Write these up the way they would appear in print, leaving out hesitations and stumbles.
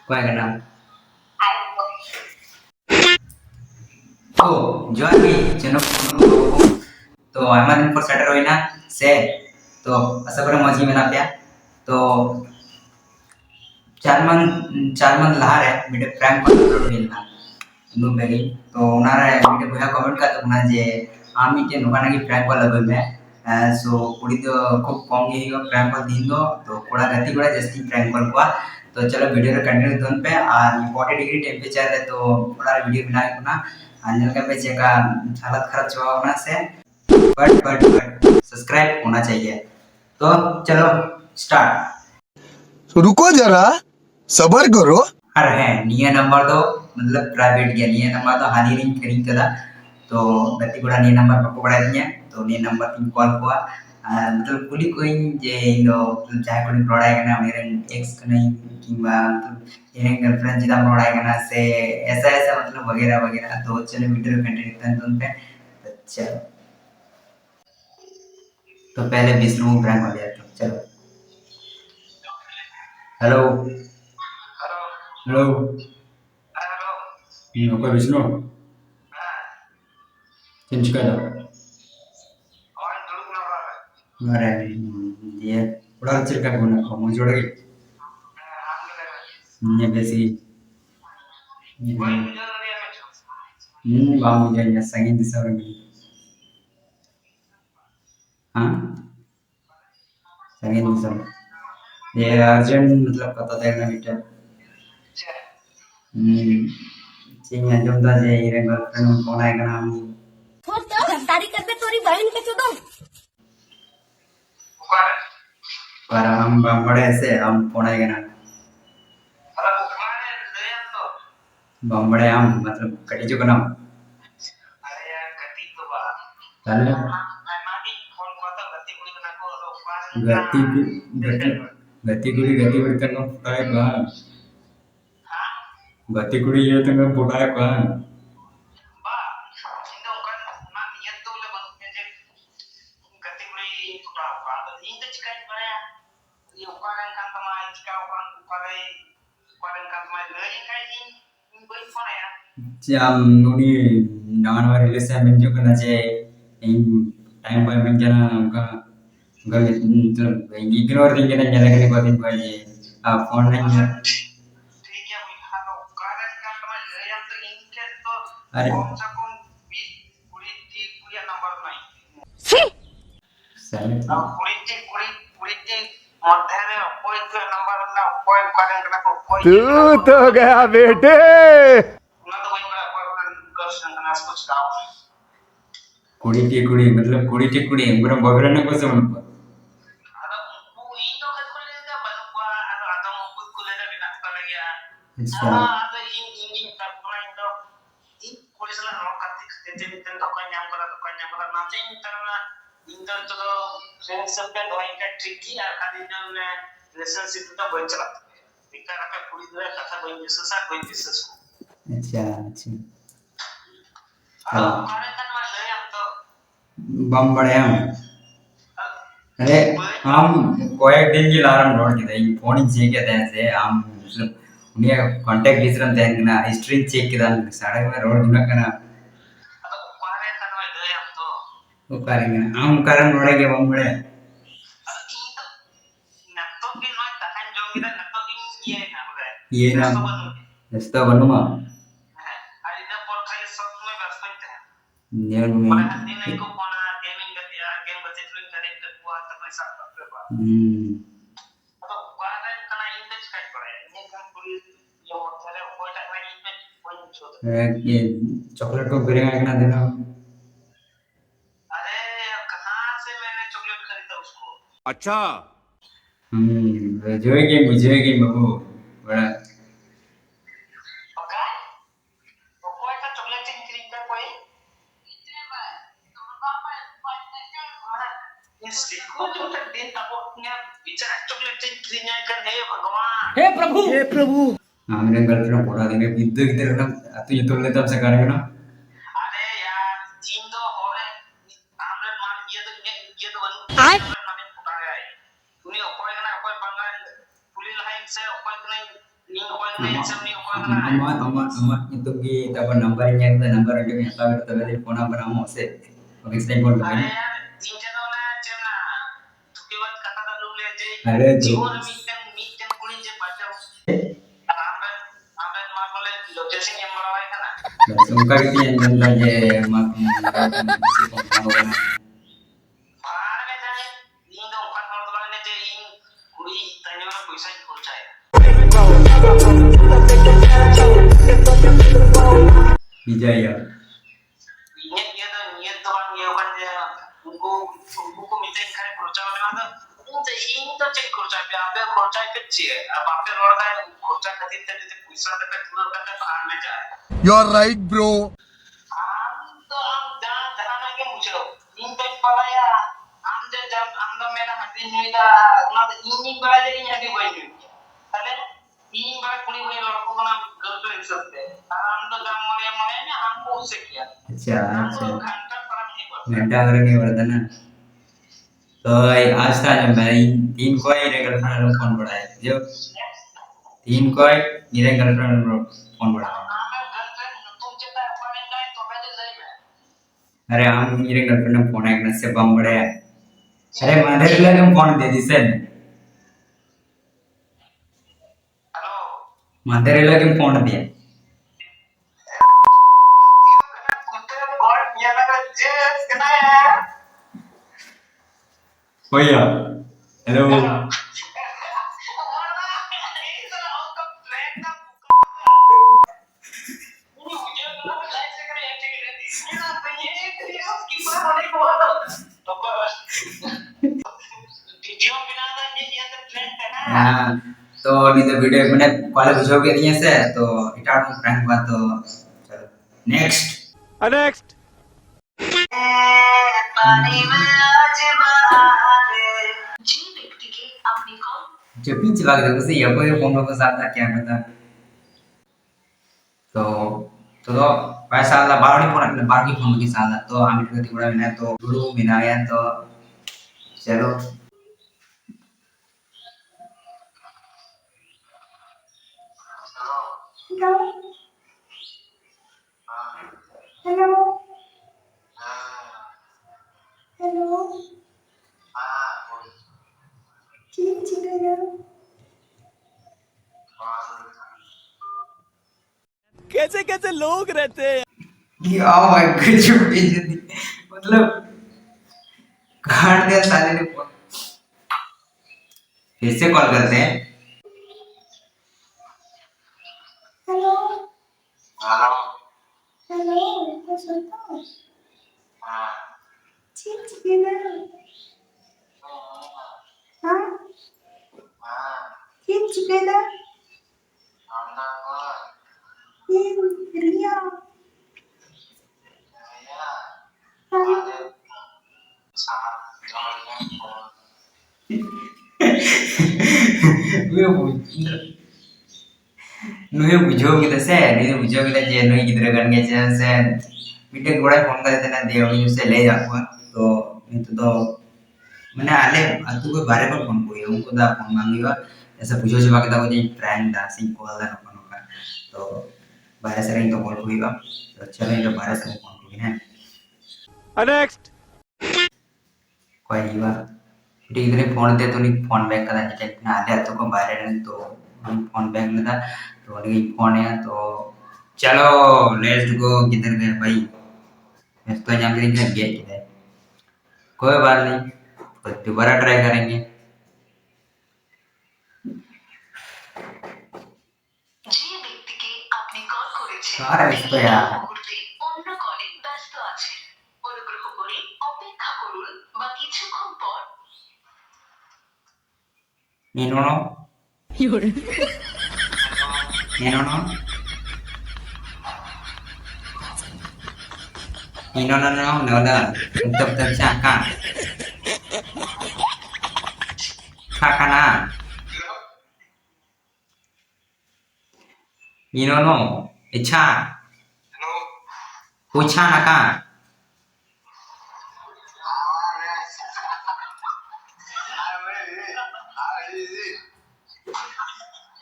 Kau yang kena. Oh, jual ni, channel तो आयमा दिन पर सेटर होइना से तो असा करे मजी में ना प्या तो 4 मंथ लहा रे मिटे प्रैंक पर अपलोड होइना नु बेगी तो उनारे मिटे बुया कमेंट का तो ना जे आमी के नोकाना की प्रैंक पर लगल में सो कुड़ी तो खूब कम ही प्रैंक पर दिन दो तो कोड़ा गति कोड़ा जस्ती प्रैंक पर को तो चलो वीडियो रे कंटिन्यू दोन पे आ 40 डिग्री टेंपरेचर है तो कोड़ा वीडियो बनाई को ना अन्य का पे चेका हालत खराब चुका होना से बट सब्सक्राइब होना चाहिए तो चलो स्टार्ट रुको जरा सबर करो अरे है निया नंबर तो मतलब प्राइवेट गया निया नंबर तो हानि रिंग करिंग कदा तो गति गुड़ा निया नंबर पको बड़ा दिया तो निया नंबर तीन कॉल हुआ मतलब कुली कोई जे इनो जाय कोई प्रोडा करना मेरे एक्स कने किंवा ये गर्लफ्रेंड जिदा प्रोडा करना से ऐसा ऐसा मतलब वगैरह वगैरह तो चलो वीडियो कंटिन्यू करते हैं अच्छा तो पहले विष्णु प्रैंक हो गया था चलो hello hello apa Wisnu? Change ka daw. Mare dia udah cerita guna kamu jodoh lagi. Nya besi. Bamu jadinya sangin di sana ni. हाँ sangin di sana. ये अर्जेंट मतलब पता देखना बेटा चिंगा जोंदा जे इरे गर्लफ्रेंड फोन आएगा ना हम गद्दारी करते तोरी बहन के चुदो पर हम बड़े ऐसे हम फोन आएगा ना बम्बड़े हम मतलब कटी जो बनाओ ताले गति गति गति कुड़ी तंग फुटाए का गति कुड़ी ये तंग फुटाए का jam nuni nangan wa release ya menjo kana je time by menjana ka ga मतलब इग्नोर नहीं करना ज्यादा करने को दिन पर ये फोन नहीं है अरे साले तू तो गया बेटे कुड़ी मतलब कुड़ी पूरा बगरा ने को समझ अच्छा अच्छा अच्छा बम बड़े हम अरे हम कोई दिन की लारम रोड की दाई फोन चेक किया था से हम मतलब उन्हें कांटेक्ट लिस्ट रन ना हिस्ट्री चेक किया था साढ़े में रोड दुना करना वो करेंगे हम कारण रोड के बम बड़े ये ना रास्ता बनूंगा नेर में ये चॉकलेट को बिरेगा कितना देना अच्छा जो है गेम बाबू बड़ा हे प्रभु हमने गर्लफ्रेंड बोला देंगे इधर इधर ना तू ये तो लेता से करेंगे ना itu kita apa nomornya kita nomor itu yang tahu kita beli phone number amo se oke stay phone lagi ada tuh suka gitu yang contoh je mak Wijaya You're right, bro. अच्छा अच्छा घंटा घर नहीं बढ़ता ना तो आज था जब मैं तीन को ही गर्लफ्रेंड फोन बढ़ाया जो तीन को मेरे गर्लफ्रेंड फोन बढ़ाया अरे हम मेरे गर्लफ्रेंड फोन एक से बम बढ़ाया अरे मदर लगे फोन दे दी सर मदर लगे फोन दिया भैया हेलो हाँ तो नहीं तो वीडियो मैंने कॉलेज बुझो के दिए से तो इटार में प्रैंक हुआ तो चलो नेक्स्ट Next. जो पीछे भाग रहे उसे ये कोई फोन को साथ था क्या पता तो तो पैसा वाला बारह फोन अपने बारह की फोन के साथ तो हम इधर थोड़ा बिना तो गुरु बिना या तो चलो कैसे कैसे लोग रहते हैं क्या भाई गजब बेइज्जती मतलब काट दिया साले ने फोन फिर से कॉल करते हैं gue bujur nuhe bujo kita sen ini bujo kita je nuhe gitu kan guys sen मीटे गोड़ा फोन कर देना देव ही उसे ले जाऊंगा तो itu तो मैंने आले तू कोई बारे पर फोन कोई उनको दा फोन मांगीगा ऐसा पूछो से बाकी तो कोई फ्रेंड दा सिंह कॉल दा फोन का तो बारे से रही तो कॉल होगा तो चलो ये बारे से फोन कोई है Next. कोई हुआ फिर इधर फोन दे तो नहीं फोन बैक करा चेक ना आले तो को बारे नहीं तो हम फोन बैक में था तो नहीं फोन है तो चलो लेट्स गो किधर गए भाई मैं तो जान के गया किधर कोई बात नहीं तो दोबारा ट्राई करेंगे सारा इसको यार Ninono Ninono Ninono no no untuk tersangka kakana Ninono Icha Ucha naka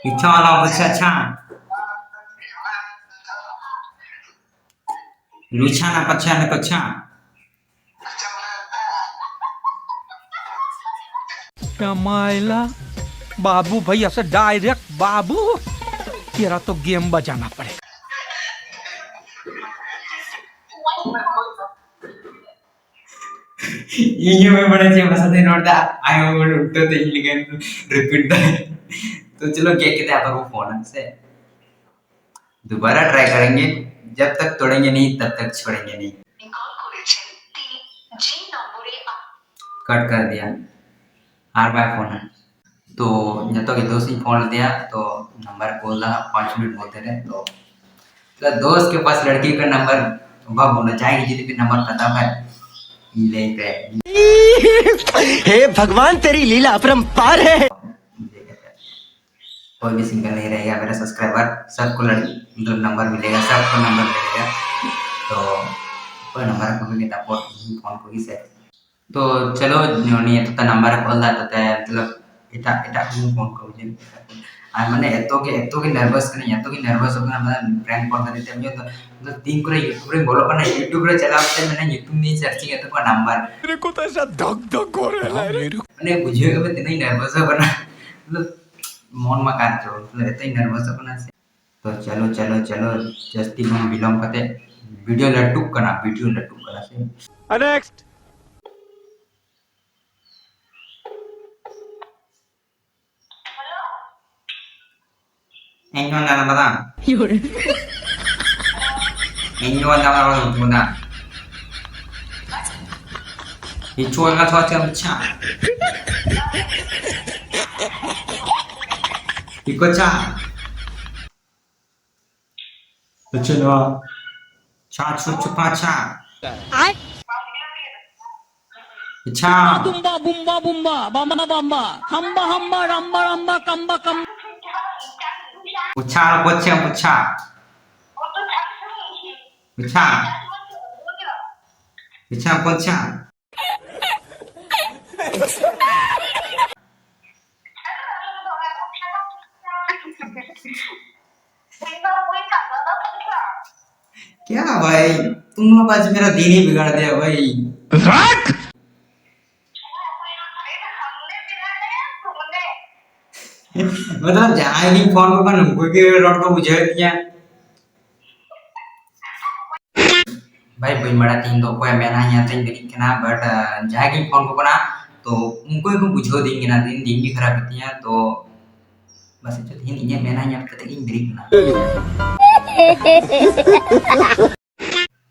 इच्छा वाला बच्चा अच्छा लुछा ना पच्छा ना कच्छा कमायला बाबू भाई असं डायरेक्ट बाबू तेरा तो गेम बजाना पड़ेगा. ये में बड़ा चाहिए बस नहीं नोटता आए वो उठते तो ही लेकिन रिपीट तो चलो क्या कहते हैं आप वो फोन से दोबारा ट्राई करेंगे जब तक तोड़ेंगे नहीं तब तक छोड़ेंगे नहीं कट कर दिया आर बाय फोन है तो जब तक दोस्त ही फोन दिया तो नंबर बोल रहा 5 मिनट बोलते रहे तो दोस्त के पास लड़की का नंबर वह होना चाहिए जिसके भी नंबर खत्म है लेते हे भगवान तेरी लीला अपरंपार है. कोई भी सिंगल नहीं रहेगा मेरा सब्सक्राइबर सबको मतलब नंबर मिलेगा सबको नंबर मिलेगा तो कोई नंबर को भी तब फोन को ही से तो चलो नहीं तो नंबर खोल दा तो मतलब এটা এটা আমি ফোন করব যে আর মানে এত কি নার্ভাস होगा मतलब प्रैंक कॉल करते हैं तो मतलब दिन को YouTube रे बोलो पर ना YouTube रे चलाते मैंने YouTube नहीं सर्चिंग है तो का नंबर मेरे को तो ऐसा धक धक हो रहा है मैंने बुझिएगा मैं इतना ही नर्वस है बना मतलब मन में काट रहा मतलब इतना ही नर्वस है बना से तो चलो जस्ती हम बिलोंग करते वीडियो लटुक करना से next Enyo na bata. Enyo na bata tuna. Ichua ka thwa cham cha. Iko cha. Chalo. Cha chu chu pa cha. Ai? Cha. Bumba bumba bumba bamba bamba hamba hamba ramba ramba kamba kamba. Ucha Ucha. क्या भाई तुम लोग आज मेरा दिन ही बिगाड़ दिया भाई मतलब जहाँ भी फोन को kan कोई के रोड को बुझा दिया भाई भाई मड़ा तीन दो कोई मैंने यहाँ तक देखी कि ना बट जहाँ की फोन को ना तो उनको ही बुझो देंगे ना दिन दिन भी खराब होती है तो बस जो दिन ये मैंने यहाँ तक इन ब्रेक ना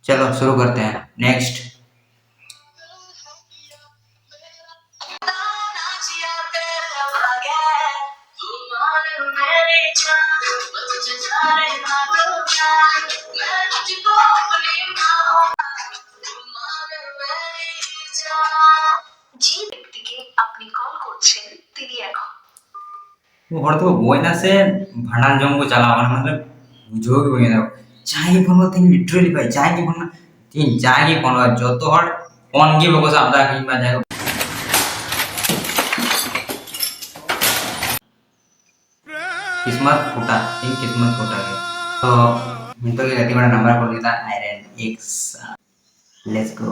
चलो शुरू करते हैं नेक्स्ट वो हर तो बोई ना से भंडार जंग को चलावन मतलब जो भी बोई ना चाय बनवा तीन लिटरली भाई चाय की बनना तीन चाय की बनवा जो तो हर ऑन की बको साबदा कहीं में जाएगा किस्मत फूटा गया तो मित्रों के गति बड़ा नंबर बोल देता आयरन एक्स लेट्स गो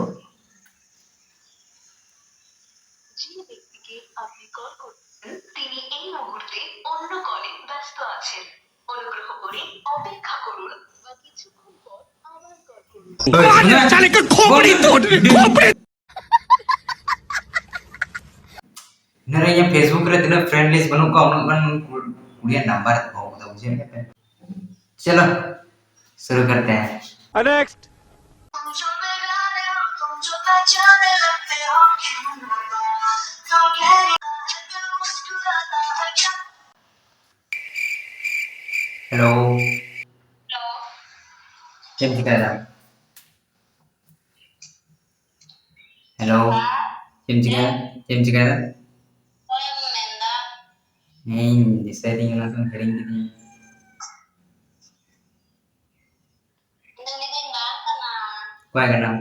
তিনি এই মুহূর্তে অন্য কলে ব্যস্ত আছেন অনুগ্রহ করে অপেক্ষা করুন বা কিছুক্ষণ পর আবার কল করুন मेरा ये फेसबुक रे दिन फ्रेंड लिस्ट बनूंगा उन कुड़िया नंबर होगा मुझे चलो शुरू करते हैं नेक्स्ट तुम जो बेगाने हो तुम जो पहचाने लगते हो तुम गहरी दिल मुस्कुराता है क्या हेलो लो केम थी कहना हेलो केम थी कहना ओए मेंदा नहीं डिसाइडिंग ना तुम करेंगे नहीं ini kan kana क्या करना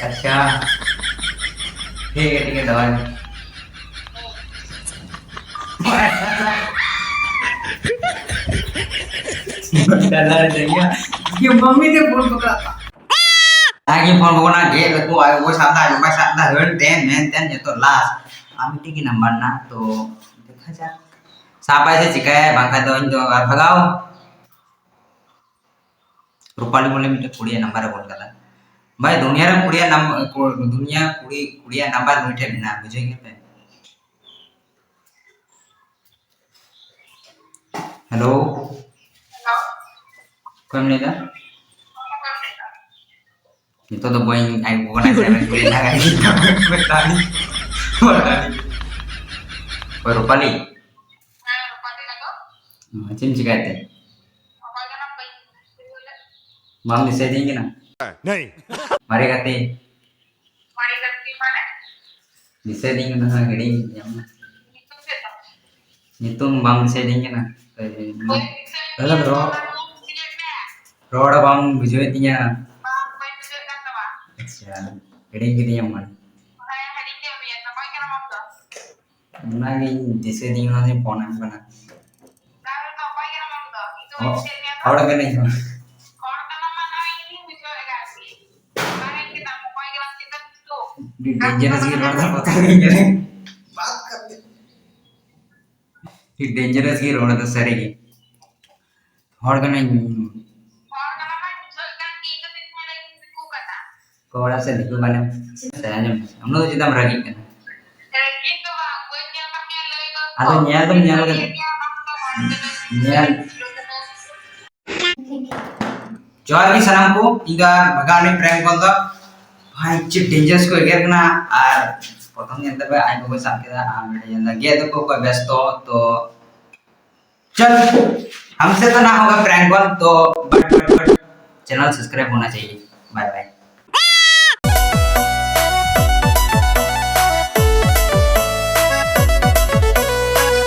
अच्छा ठीक है दवा डला रे गया ये मम्मी ने फोन पकड़ा आगे फोन पकड़ा गे लको आगे वो सादा हर टेन मैन टेन ये तो लास्ट आमिटी की नंबर ना तो देखा जा सापाय से चिकाय बांका तो इन तो भगाओ रूपाली बोले मिटे कुड़िया नंबर बोल कला भाई दुनिया रे कुड़िया नंबर मिटे बिना बुझेंगे पे हेलो कोई नहीं था itu tuh boy ay bukan saya kuliah lagi bertani baru pali macam juga itu mam bisa tinggi na नहीं mari kati bisa tinggi na gede yang itu mam bisa tinggi na dalam roda bang bijui tinggi अच्छा gede gede yang mana lagi bisa tinggi na sih phone apa na oh ada kan ini dangerous की road था पता नहीं क्या बात करते ये dangerous की रोड तो सरे की और करना कोड़ा से दिखो बने saya हम लोग जितना मरागी करना ada nyal tuh nyal kan nyal जोहार की सलाम को इनका भगाने प्रैंक बंदा भाई चे डेंजरस को एगर ना और प्रथम ने अंदर पे आई को साथ के आ मेरे जंदा गे तो कोई व्यस्त हो तो चल हमसे तो ना होगा प्रैंक वन तो बट चैनल सब्सक्राइब होना चाहिए बाय बाय